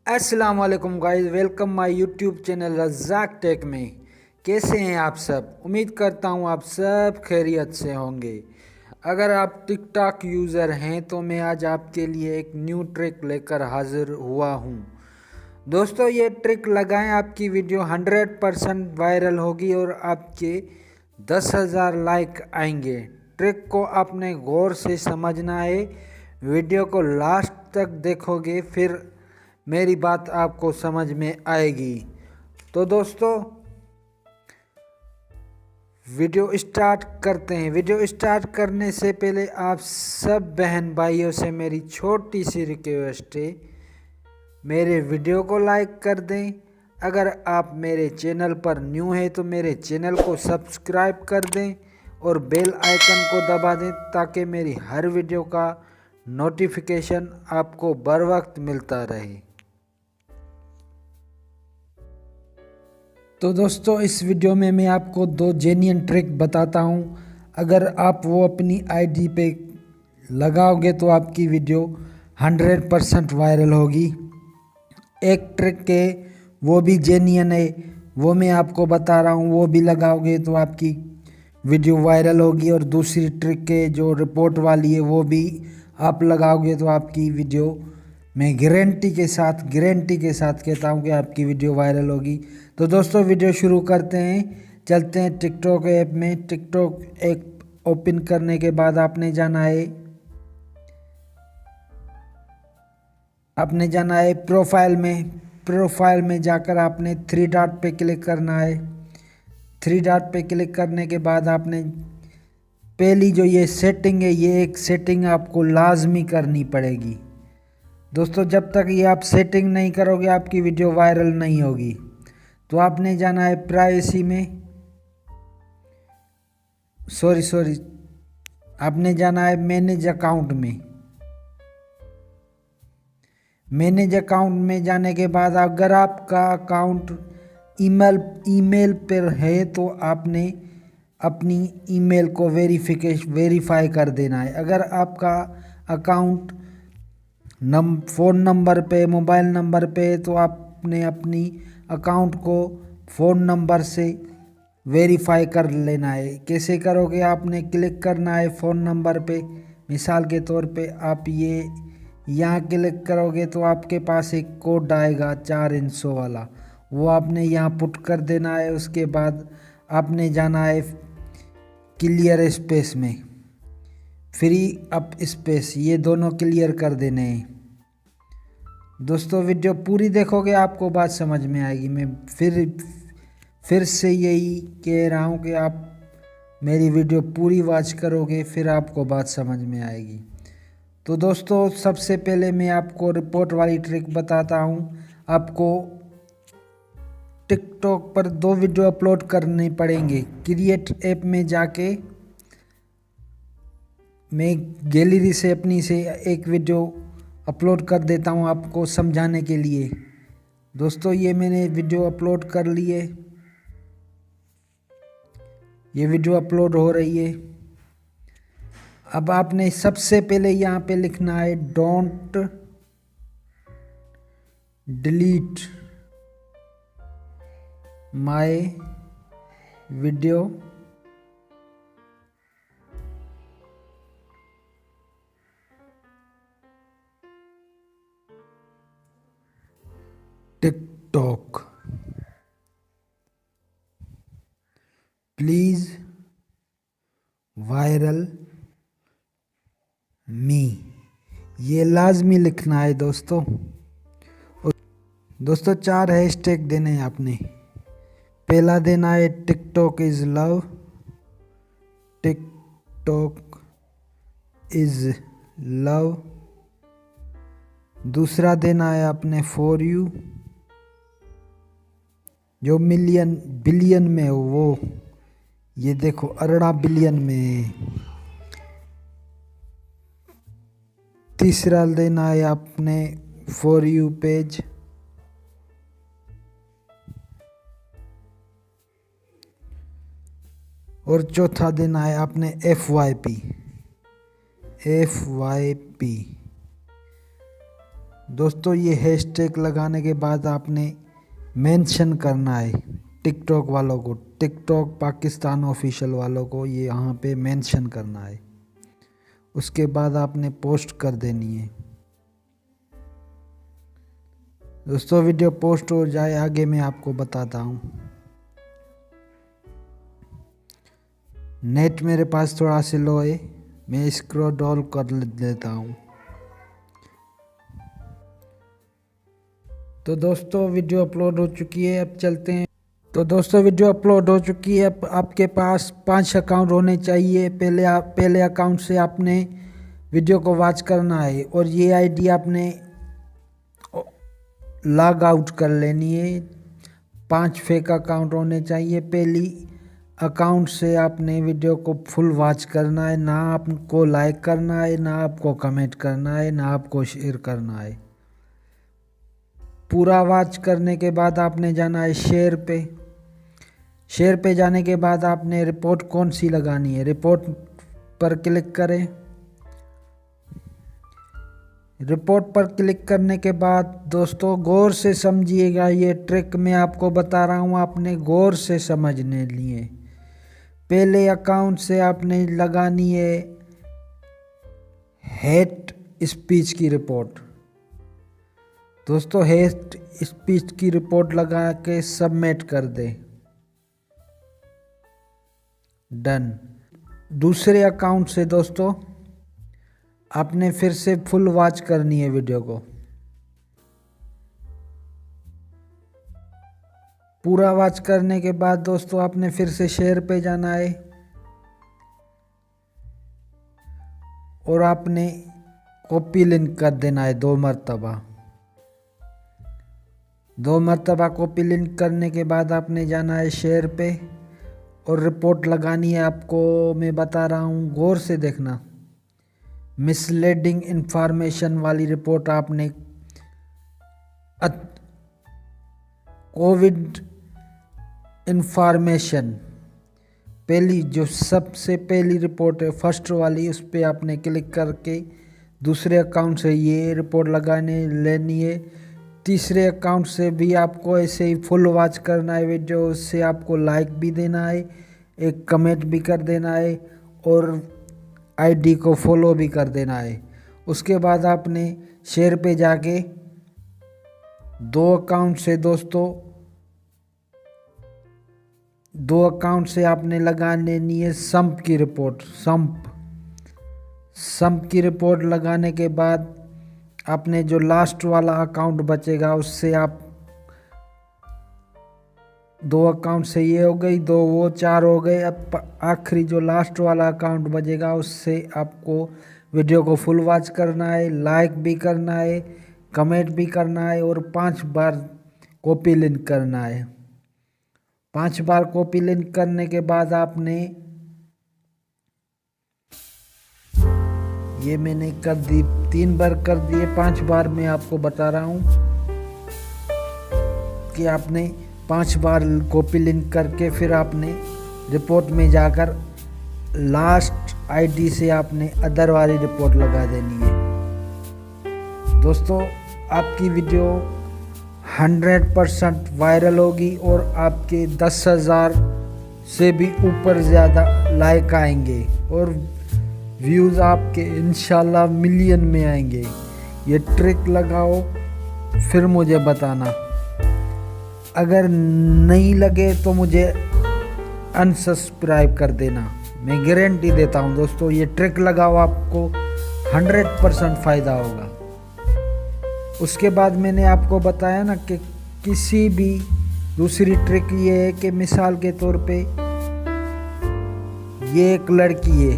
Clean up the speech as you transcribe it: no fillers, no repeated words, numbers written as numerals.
अस्सलाम वालेकुम guys, welcome my YouTube channel Razzaq tech में। कैसे हैं आप सब? उम्मीद करता हूं आप सब खैरियत से होंगे। अगर आप टिकटॉक यूज़र हैं तो मैं आज आपके लिए एक न्यू ट्रिक लेकर हाज़िर हुआ हूं। दोस्तों, ये ट्रिक लगाएं, आपकी वीडियो 100% वायरल होगी और आपके 10,000 लाइक आएंगे। ट्रिक को आपने गौर से समझना है। वीडियो को लास्ट तक देखोगे फिर मेरी बात आपको समझ में आएगी। तो दोस्तों, वीडियो स्टार्ट करते हैं। वीडियो स्टार्ट करने से पहले आप सब बहन भाइयों से मेरी छोटी सी रिक्वेस्ट है, मेरे वीडियो को लाइक कर दें। अगर आप मेरे चैनल पर न्यू हैं तो मेरे चैनल को सब्सक्राइब कर दें और बेल आइकन को दबा दें ताकि मेरी हर वीडियो का नोटिफिकेशन आपको बर वक्त मिलता रहे। तो दोस्तों, इस वीडियो में मैं आपको 2 जेन्युइन ट्रिक बताता हूं। अगर आप वो अपनी आईडी पे लगाओगे तो आपकी वीडियो 100% वायरल होगी। एक ट्रिक है वो भी जेन्युइन है, वो मैं आपको बता रहा हूं, वो भी लगाओगे तो आपकी वीडियो वायरल होगी। और दूसरी ट्रिक है जो रिपोर्ट वाली है, वो भी आप लगाओगे तो आपकी वीडियो, मैं गारंटी के साथ कहता हूँ कि आपकी वीडियो वायरल होगी। तो दोस्तों, वीडियो शुरू करते हैं। चलते हैं टिकटॉक ऐप में। टिकटॉक ऐप ओपन करने के बाद आपने जाना है प्रोफाइल में जाकर आपने 3 डॉट पे क्लिक करना है। 3 डॉट पे क्लिक करने के बाद आपने पहली जो ये सेटिंग है, ये एक सेटिंग आपको लाजमी करनी पड़ेगी। दोस्तों, जब तक ये आप सेटिंग नहीं करोगे आपकी वीडियो वायरल नहीं होगी। तो आपने जाना है प्राइवेसी में, सॉरी आपने जाना है मैनेज अकाउंट में। मैनेज अकाउंट में जाने के बाद अगर आपका अकाउंट ईमेल पर है तो आपने अपनी ईमेल को वेरीफाई कर देना है। अगर आपका अकाउंट फ़ोन नंबर पे, मोबाइल नंबर पे, तो आपने अपनी अकाउंट को फ़ोन नंबर से वेरीफाई कर लेना है। कैसे करोगे? आपने क्लिक करना है फ़ोन नंबर पे। मिसाल के तौर पे आप ये यहाँ क्लिक करोगे तो आपके पास एक कोड आएगा 4 अंकों वाला, वो आपने यहाँ पुट कर देना है। उसके बाद आपने जाना है क्लियर स्पेस में, फ्री अप स्पेस, ये दोनों क्लियर कर देने हैं। दोस्तों, वीडियो पूरी देखोगे आपको बात समझ में आएगी। मैं फिर से यही कह रहा हूँ कि आप मेरी वीडियो पूरी वॉच करोगे फिर आपको बात समझ में आएगी। तो दोस्तों, सबसे पहले मैं आपको रिपोर्ट वाली ट्रिक बताता हूँ। आपको टिकटॉक पर 2 वीडियो अपलोड करने पड़ेंगे। क्रिएट ऐप में जाके मैं गैलरी से अपनी से एक वीडियो अपलोड कर देता हूँ आपको समझाने के लिए। दोस्तों, ये मैंने वीडियो अपलोड कर ली है, ये वीडियो अपलोड हो रही है। अब आपने सबसे पहले यहाँ पे लिखना है don't delete my video TikTok, please viral me, ये लाजमी लिखना है दोस्तों। दोस्तों, 4 हैशटैग देने हैं आपने। पहला देना है TikTok is love, TikTok is love. दूसरा देना है आपने फॉर यू, जो बिलियन में हो वो, ये देखो 18 बिलियन में है। तीसरा देना है आपने फॉर यू पेज, और चौथा देना है आपने FYP। दोस्तों ये हैशटैग लगाने के बाद आपने मेंशन करना है टिकटॉक वालों को, टिकटॉक पाकिस्तान ऑफिशियल वालों को ये यहाँ पे मेंशन करना है। उसके बाद आपने पोस्ट कर देनी है। दोस्तों वीडियो पोस्ट हो जाए आगे मैं आपको बताता हूँ। नेट मेरे पास थोड़ा स्लो है, मैं इसको डाउन कर देता हूँ। तो दोस्तों वीडियो अपलोड हो चुकी है, अब चलते हैं। तो दोस्तों वीडियो अपलोड हो चुकी है। अब आपके पास 5 अकाउंट होने चाहिए। पहले अकाउंट से आपने वीडियो को वॉच करना है और ये आईडी आपने लॉग आउट कर लेनी है। 5 फेक अकाउंट होने चाहिए। पहली अकाउंट से आपने वीडियो को फुल वॉच करना है, ना आपको लाइक करना है, ना आपको कमेंट करना है, ना आपको शेयर करना है। पूरा वॉच करने के बाद आपने जाना है शेयर पे। शेयर पे जाने के बाद आपने रिपोर्ट कौन सी लगानी है, रिपोर्ट पर क्लिक करें। रिपोर्ट पर क्लिक करने के बाद दोस्तों गौर से समझिएगा, ये ट्रिक मैं आपको बता रहा हूँ, आपने गौर से समझने लिए। पहले अकाउंट से आपने लगानी है हेट स्पीच की रिपोर्ट। दोस्तों हेट स्पीच की रिपोर्ट लगा के सबमिट कर दे, डन। दूसरे अकाउंट से दोस्तों आपने फिर से फुल वॉच करनी है वीडियो को। पूरा वॉच करने के बाद दोस्तों आपने फिर से शेयर पे जाना है और आपने कॉपी लिंक कर देना है 2 मरतबा। 2 मरतबा कॉपी लिंक करने के बाद आपने जाना है शेयर पे और रिपोर्ट लगानी है आपको। मैं बता रहा हूँ, गौर से देखना। मिसलीडिंग इंफॉर्मेशन वाली रिपोर्ट आपने कोविड इंफॉर्मेशन, पहली जो सबसे पहली रिपोर्ट है फर्स्ट वाली, उस पर आपने क्लिक करके दूसरे अकाउंट से ये रिपोर्ट लगाने लेनी है। तीसरे अकाउंट से भी आपको ऐसे ही फुल वॉच करना है वीडियो। उससे आपको लाइक भी देना है, एक कमेंट भी कर देना है और आईडी को फॉलो भी कर देना है। उसके बाद आपने शेयर पे जाके 2 अकाउंट से दोस्तों 2 अकाउंट से आपने लगा लेनी है संप की रिपोर्ट। संप की रिपोर्ट लगाने के बाद आपने जो लास्ट वाला अकाउंट बचेगा उससे आप 2 अकाउंट से ये हो गई, 2 वो 4 हो गए। अब आखिरी जो लास्ट वाला अकाउंट बचेगा उससे आपको वीडियो को फुल वॉच करना है, लाइक भी करना है, कमेंट भी करना है और 5 बार कॉपी लिंक करना है। 5 बार कॉपी लिंक करने के बाद आपने ये मैंने कर दी, 3 बार कर दिए, 5 बार मैं आपको बता रहा हूँ कि आपने 5 बार कॉपी लिंक करके फिर आपने रिपोर्ट में जाकर लास्ट आईडी से आपने अदर वाली रिपोर्ट लगा देनी है। दोस्तों आपकी वीडियो 100% वायरल होगी और आपके 10,000 से भी ऊपर ज़्यादा लाइक आएंगे और व्यूज़ आपके इंशाल्लाह मिलियन में आएंगे। ये ट्रिक लगाओ फिर मुझे बताना, अगर नहीं लगे तो मुझे अनसब्सक्राइब कर देना, मैं गारंटी देता हूँ। दोस्तों ये ट्रिक लगाओ, आपको 100% फ़ायदा होगा। उसके बाद मैंने आपको बताया ना कि किसी भी दूसरी ट्रिक ये है कि मिसाल के तौर पे ये एक लड़की है,